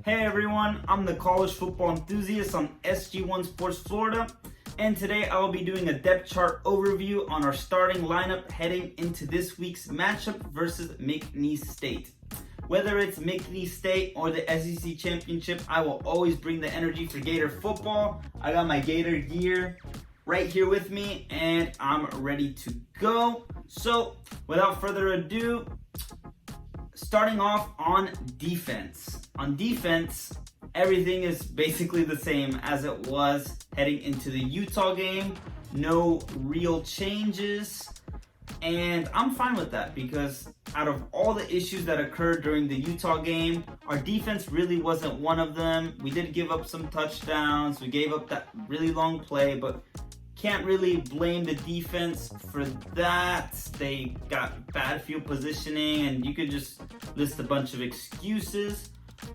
Hey everyone, I'm the college football enthusiast on SG1 Sports Florida, and today I will be doing a depth chart overview on our starting lineup heading into this week's matchup versus McNeese State. Whether it's McNeese State or the SEC Championship, I will always bring the energy for Gator football. I got my Gator gear right here with me, and I'm ready to go. So, without further ado, starting off on defense. On defense, everything is basically the same as it was heading into the Utah game. No real changes. And I'm fine with that because out of all the issues that occurred during the Utah game, our defense really wasn't one of them. We did give up some touchdowns. We gave up that really long play, but can't really blame the defense for that. They got bad field positioning, and you could just list a bunch of excuses.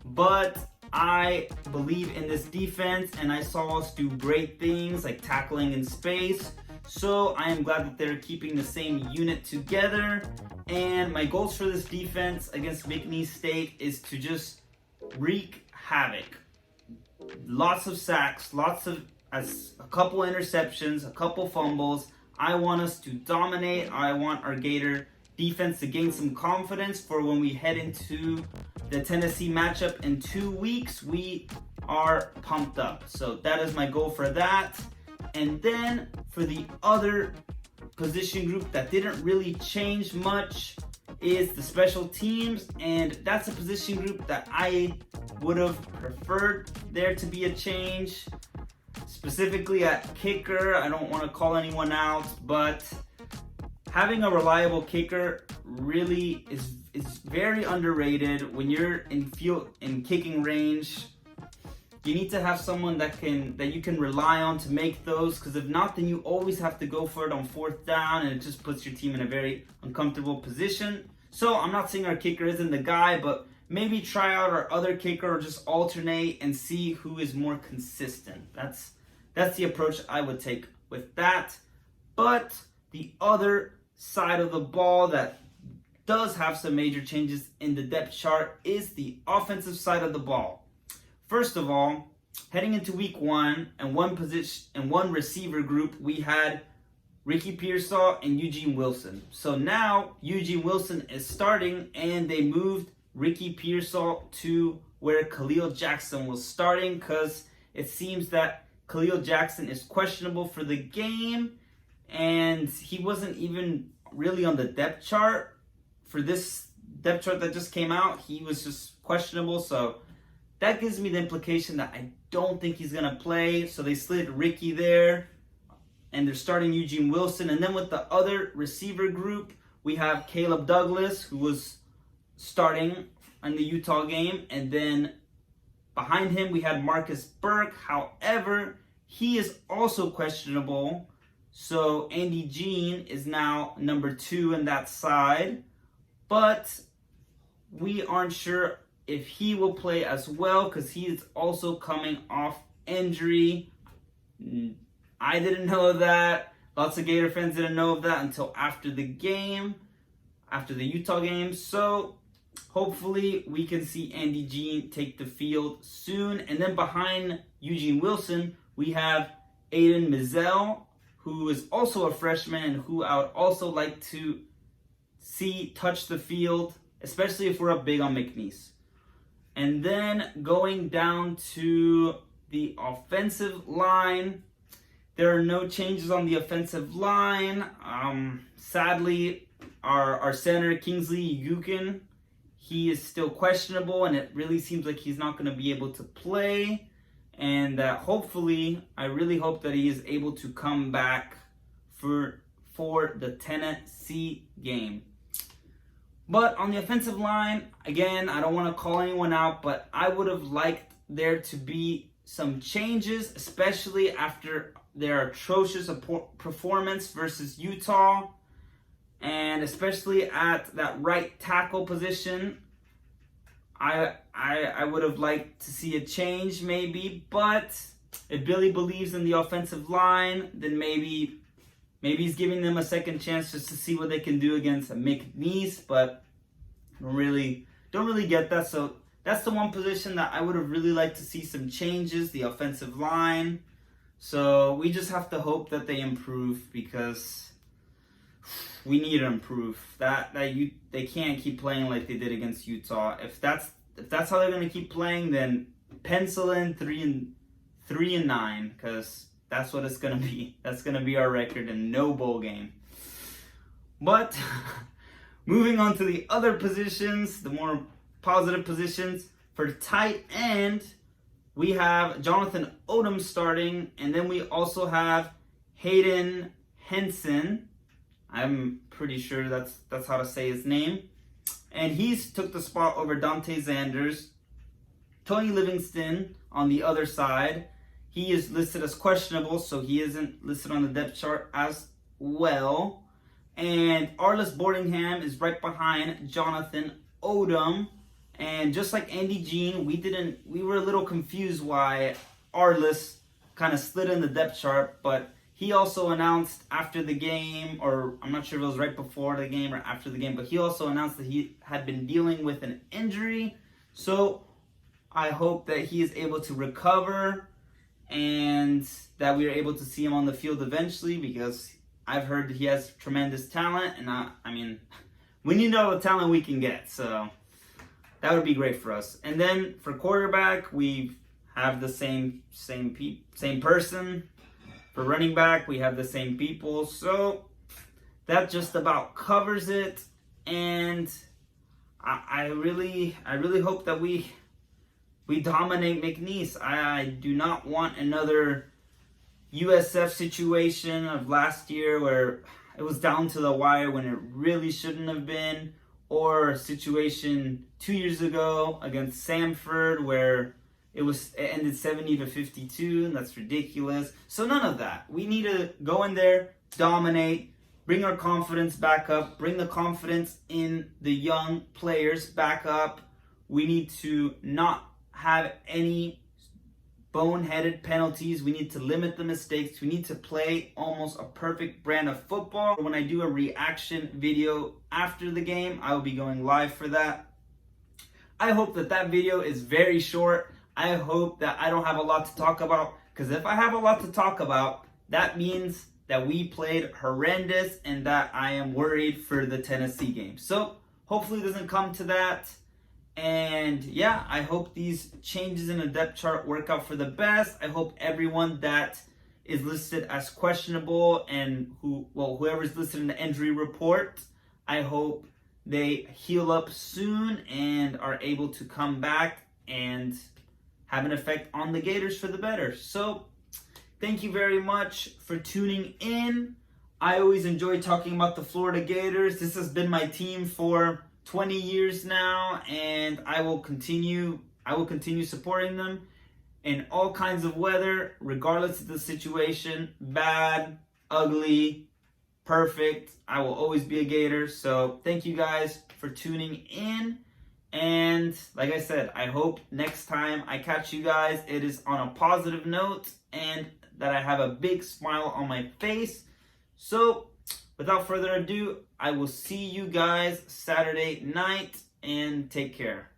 But I believe in this defense, and I saw us do great things like tackling in space. So I am glad that they're keeping the same unit together. And my goals for this defense against McNeese State is to just wreak havoc. Lots of sacks, a couple interceptions, a couple fumbles. I want us to dominate. I want our Gator defense to gain some confidence for when we head into the Tennessee matchup in 2 weeks. We are pumped up. So that is my goal for that. And then for the other position group that didn't really change much is the special teams, and that's a position group that I would have preferred there to be a change. Specifically at kicker, I don't want to call anyone out, but having a reliable kicker really is very underrated. When you're in kicking range, you need to have someone that you can rely on to make those, because if not, then you always have to go for it on fourth down, and it just puts your team in a very uncomfortable position. So I'm not saying our kicker isn't the guy, but maybe try out our other kicker or just alternate and see who is more consistent. That's the approach I would take with that. But the other side of the ball that does have some major changes in the depth chart is the offensive side of the ball. First of all, heading into week 1 and one receiver group, we had Ricky Pearsall and Eugene Wilson. So now Eugene Wilson is starting, and they moved Ricky Pearsall to where Khalil Jackson was starting, because it seems that Khalil Jackson is questionable for the game, and he wasn't even really on the depth chart for this depth chart that just came out. He was just questionable, so that gives me the implication that I don't think he's going to play. So they slid Ricky there, and they're starting Eugene Wilson. And then with the other receiver group, we have Caleb Douglas, who was starting in the Utah game, and then behind him, we had Marcus Burke. However, he is also questionable. So Andy Jean is now number 2 in that side. But we aren't sure if he will play as well, because he is also coming off injury. I didn't know of that. Lots of Gator fans didn't know of that until after the game, after the Utah game. So hopefully we can see Andy Jean take the field soon. And then behind Eugene Wilson, we have Aiden Mizell, who is also a freshman and who I would also like to see touch the field, especially if we're up big on McNeese. And then going down to the offensive line, there are no changes on the offensive line. Sadly, our center, Kingsley Yukin, he is still questionable, and it really seems like he's not going to be able to play. And hopefully, I really hope that he is able to come back for the Tennessee game. But on the offensive line, again, I don't want to call anyone out, but I would have liked there to be some changes, especially after their atrocious performance versus Utah, and especially at that right tackle position. I would have liked to see a change maybe, but if Billy believes in the offensive line, then maybe he's giving them a second chance just to see what they can do against McNeese, but don't really get that. So that's the one position that I would have really liked to see some changes, the offensive line. So we just have to hope that they improve, because we need to improve. They can't keep playing like they did against Utah. If that's how they're gonna keep playing, then pencil in 3-9, because that's what it's gonna be. That's gonna be our record, and no bowl game. But moving on to the other positions, the more positive positions. For tight end, we have Jonathan Odom starting, and then we also have Hayden Henson. I'm pretty sure that's how to say his name. And he's took the spot over Dante Zanders. Tony Livingston on the other side, he is listed as questionable, so he isn't listed on the depth chart as well. And Arlis Boardingham is right behind Jonathan Odom. And just like Andy Jean, we were a little confused why Arlis kind of slid in the depth chart, but he also announced after the game, or I'm not sure if it was right before the game or after the game, but he also announced that he had been dealing with an injury. So I hope that he is able to recover and that we are able to see him on the field eventually, because I've heard that he has tremendous talent, and I mean, we need all the talent we can get, so that would be great for us. And then for quarterback, we have the same person. For running back, we have the same people. So that just about covers it. And I really hope that we dominate McNeese. I do not want another USF situation of last year where it was down to the wire when it really shouldn't have been, or a situation 2 years ago against Samford where it ended 70-52, and that's ridiculous. So none of that. We need to go in there, dominate, bring our confidence back up, bring the confidence in the young players back up. We need to not have any boneheaded penalties. We need to limit the mistakes. We need to play almost a perfect brand of football. When I do a reaction video after the game, I will be going live for that. I hope that video is very short. I hope that I don't have a lot to talk about, because if I have a lot to talk about, that means that we played horrendous and that I am worried for the Tennessee game. So hopefully it doesn't come to that. And yeah, I hope these changes in the depth chart work out for the best. I hope everyone that is listed as questionable and whoever's listed in the injury report, I hope they heal up soon and are able to come back and have an effect on the Gators for the better. So thank you very much for tuning in. I always enjoy talking about the Florida Gators. This has been my team for 20 years now, and I will continue supporting them in all kinds of weather, regardless of the situation, bad, ugly, perfect. I will always be a Gator. So thank you guys for tuning in. And like I said, I hope next time I catch you guys, it is on a positive note and that I have a big smile on my face. So without further ado, I will see you guys Saturday night, and take care.